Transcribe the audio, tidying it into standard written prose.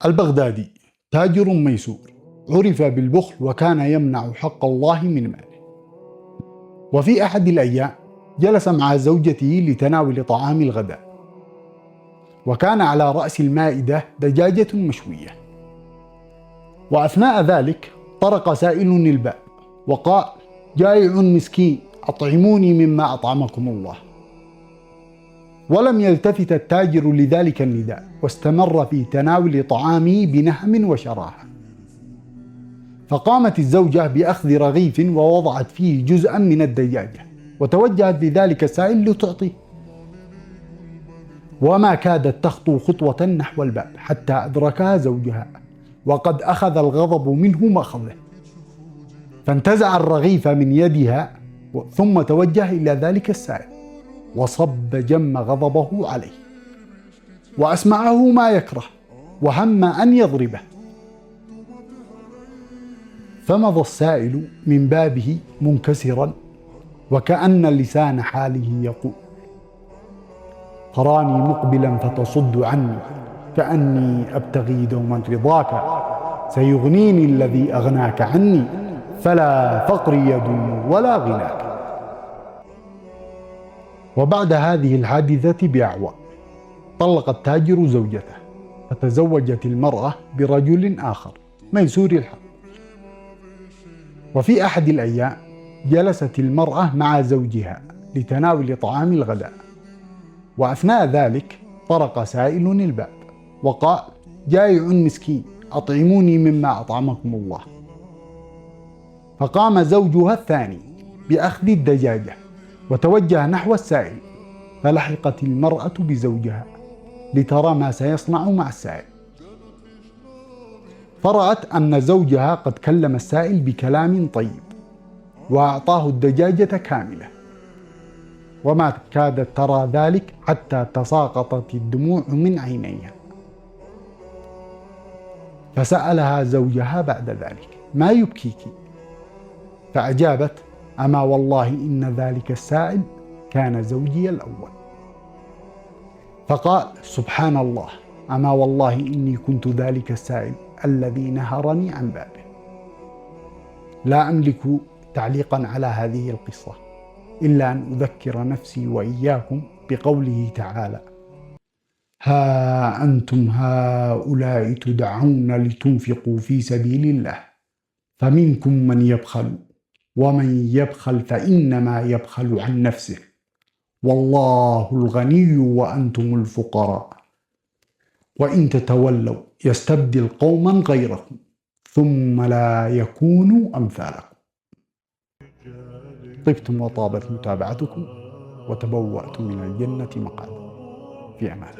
البغدادي تاجر ميسور، عرف بالبخل وكان يمنع حق الله من ماله. وفي أحد الأيام جلس مع زوجته لتناول طعام الغداء، وكان على رأس المائدة دجاجة مشوية. وأثناء ذلك طرق سائل الباب وقال: جائع مسكين، أطعموني مما أطعمكم الله. ولم يلتفت التاجر لذلك النداء، واستمر في تناول طعامه بنهم وشراهة. فقامت الزوجة بأخذ رغيف ووضعت فيه جزءا من الدجاجة، وتوجهت لذلك السائل لتعطيه، وما كادت تخطو خطوة نحو الباب حتى أدركها زوجها وقد أخذ الغضب منه مأخذه، فانتزع الرغيف من يدها ثم توجه إلى ذلك السائل وصب جم غضبه عليه وأسمعه ما يكره، وهم أن يضربه. فمضى السائل من بابه منكسرا، وكأن لسان حاله يقول: تراني مقبلا فتصد عني، كأني أبتغي دوما رضاك، سيغنيني الذي أغناك عني، فلا فقري يدوم ولا غناك. وبعد هذه الحادثة بأعوام طلق التاجر زوجته، فتزوجت المرأة برجل آخر ميسور الحال. وفي أحد الأيام جلست المرأة مع زوجها لتناول طعام الغداء، وأثناء ذلك طرق سائل الباب وقال: جائع مسكين، أطعموني مما أطعمكم الله. فقام زوجها الثاني بأخذ الدجاجة وتوجه نحو السائل، فلحقت المرأة بزوجها لترى ما سيصنع مع السائل، فرأت أن زوجها قد كلم السائل بكلام طيب وأعطاه الدجاجة كاملة، وما كادت ترى ذلك حتى تساقطت الدموع من عينيها. فسألها زوجها بعد ذلك: ما يبكيك؟ فأجابت: أما والله إن ذلك السائل كان زوجي الأول. فقال: سبحان الله، أما والله إني كنت ذلك السائل الذي نهرني عن بابه. لا أملك تعليقا على هذه القصة إلا أن أذكر نفسي وإياكم بقوله تعالى: ها أنتم هؤلاء تدعون لتنفقوا في سبيل الله فمنكم من يبخل، ومن يبخل فإنما يبخل عن نفسه، والله الغني وأنتم الفقراء، وإن تتولوا يستبدل قوما غيركم ثم لا يكونوا أمثالكم. طبتم وطابت متابعتكم، وتبوأتم من الجنة مقعدا. في أمان.